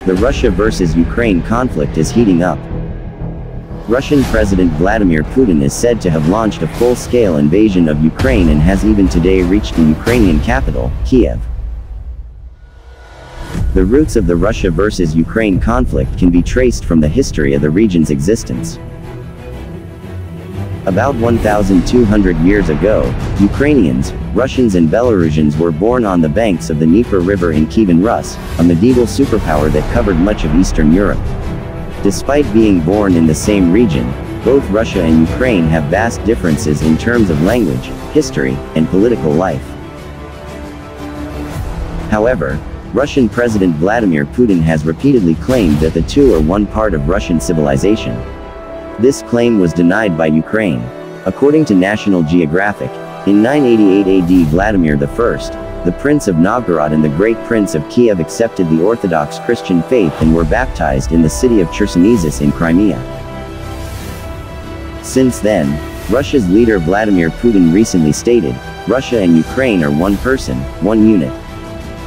The Russia versus Ukraine conflict is heating up. Russian President Vladimir Putin is said to have launched a full-scale invasion of Ukraine and has even today reached the Ukrainian capital, Kiev. The roots of the Russia versus Ukraine conflict can be traced from the history of the region's existence. About 1,200 years ago, Ukrainians, Russians and Belarusians were born on the banks of the Dnieper River in Kievan Rus, a medieval superpower that covered much of Eastern Europe. Despite being born in the same region, both Russia and Ukraine have vast differences in terms of language, history, and political life. However, Russian President Vladimir Putin has repeatedly claimed that the two are one part of Russian civilization. This claim was denied by Ukraine. According to National Geographic, in 988 AD Vladimir I, the Prince of Novgorod and the Great Prince of Kiev accepted the Orthodox Christian faith and were baptized in the city of Chersonesus in Crimea. Since then, Russia's leader Vladimir Putin recently stated, "Russia and Ukraine are one person, one unit."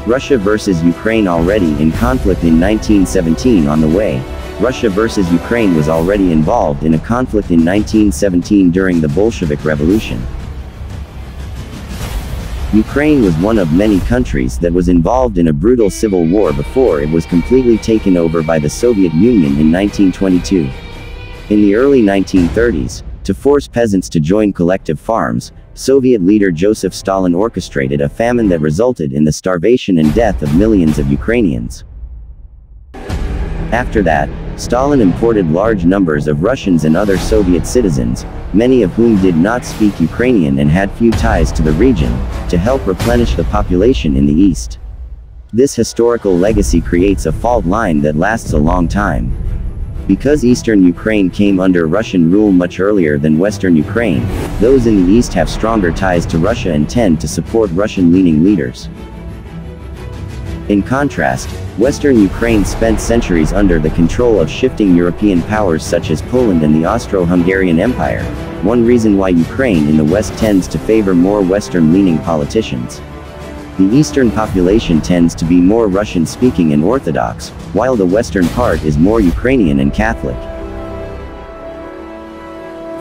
Russia versus Ukraine already in conflict in 1917 on the way. Russia versus Ukraine was already involved in a conflict in 1917 during the Bolshevik Revolution. Ukraine was one of many countries that was involved in a brutal civil war before it was completely taken over by the Soviet Union in 1922. In the early 1930s, to force peasants to join collective farms, Soviet leader Joseph Stalin orchestrated a famine that resulted in the starvation and death of millions of Ukrainians. After that, Stalin imported large numbers of Russians and other Soviet citizens, many of whom did not speak Ukrainian and had few ties to the region, to help replenish the population in the east. This historical legacy creates a fault line that lasts a long time. Because eastern Ukraine came under Russian rule much earlier than western Ukraine, those in the east have stronger ties to Russia and tend to support Russian-leaning leaders. In contrast, western Ukraine spent centuries under the control of shifting European powers such as Poland and the Austro-Hungarian Empire, one reason why Ukraine in the west tends to favor more western-leaning politicians. The eastern population tends to be more Russian-speaking and Orthodox, while the western part is more Ukrainian and Catholic.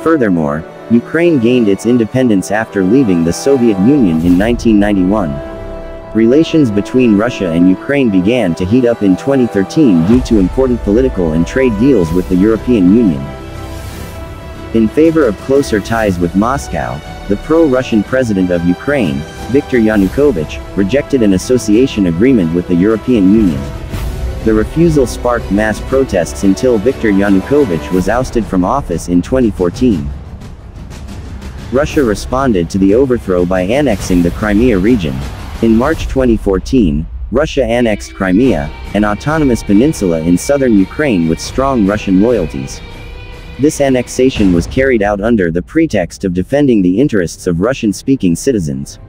Furthermore, Ukraine gained its independence after leaving the Soviet Union in 1991. Relations between Russia and Ukraine began to heat up in 2013 due to important political and trade deals with the European Union. In favor of closer ties with Moscow, the pro-Russian president of Ukraine, Viktor Yanukovych, rejected an association agreement with the European Union. The refusal sparked mass protests until Viktor Yanukovych was ousted from office in 2014. Russia responded to the overthrow by annexing the Crimea region. In March 2014, Russia annexed Crimea, an autonomous peninsula in southern Ukraine with strong Russian loyalties. This annexation was carried out under the pretext of defending the interests of Russian-speaking citizens.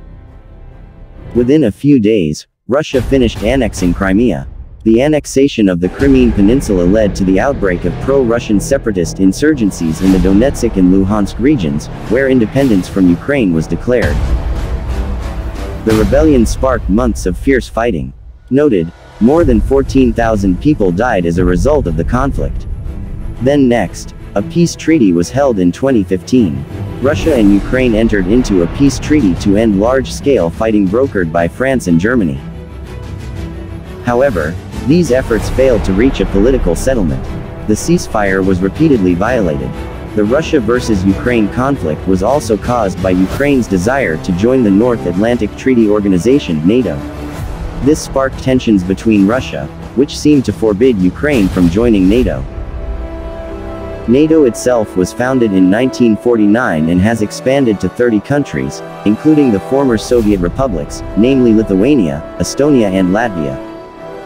Within a few days, Russia finished annexing Crimea. The annexation of the Crimean Peninsula led to the outbreak of pro-Russian separatist insurgencies in the Donetsk and Luhansk regions, where independence from Ukraine was declared. The rebellion sparked months of fierce fighting. Noted, more than 14,000 people died as a result of the conflict. Then next, a peace treaty was held in 2015. Russia and Ukraine entered into a peace treaty to end large-scale fighting brokered by France and Germany. However, these efforts failed to reach a political settlement. The ceasefire was repeatedly violated. The Russia versus Ukraine conflict was also caused by Ukraine's desire to join the North Atlantic Treaty Organization, NATO. This sparked tensions between Russia, which seemed to forbid Ukraine from joining NATO. NATO itself was founded in 1949 and has expanded to 30 countries, including the former Soviet republics, namely Lithuania, Estonia and Latvia.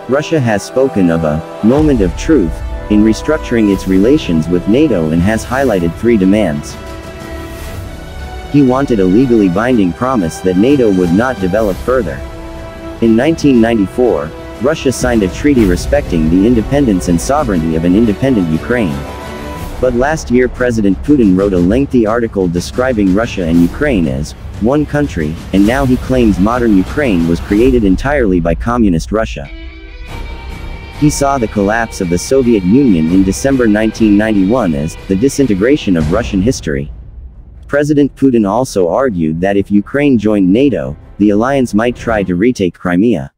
Russia has spoken of a moment of truth in restructuring its relations with NATO and has highlighted three demands. He wanted a legally binding promise that NATO would not develop further. In 1994, Russia signed a treaty respecting the independence and sovereignty of an independent Ukraine. But last year President Putin wrote a lengthy article describing Russia and Ukraine as one country, and now he claims modern Ukraine was created entirely by communist Russia. He saw the collapse of the Soviet Union in December 1991 as the disintegration of Russian history. President Putin also argued that if Ukraine joined NATO, the alliance might try to retake Crimea.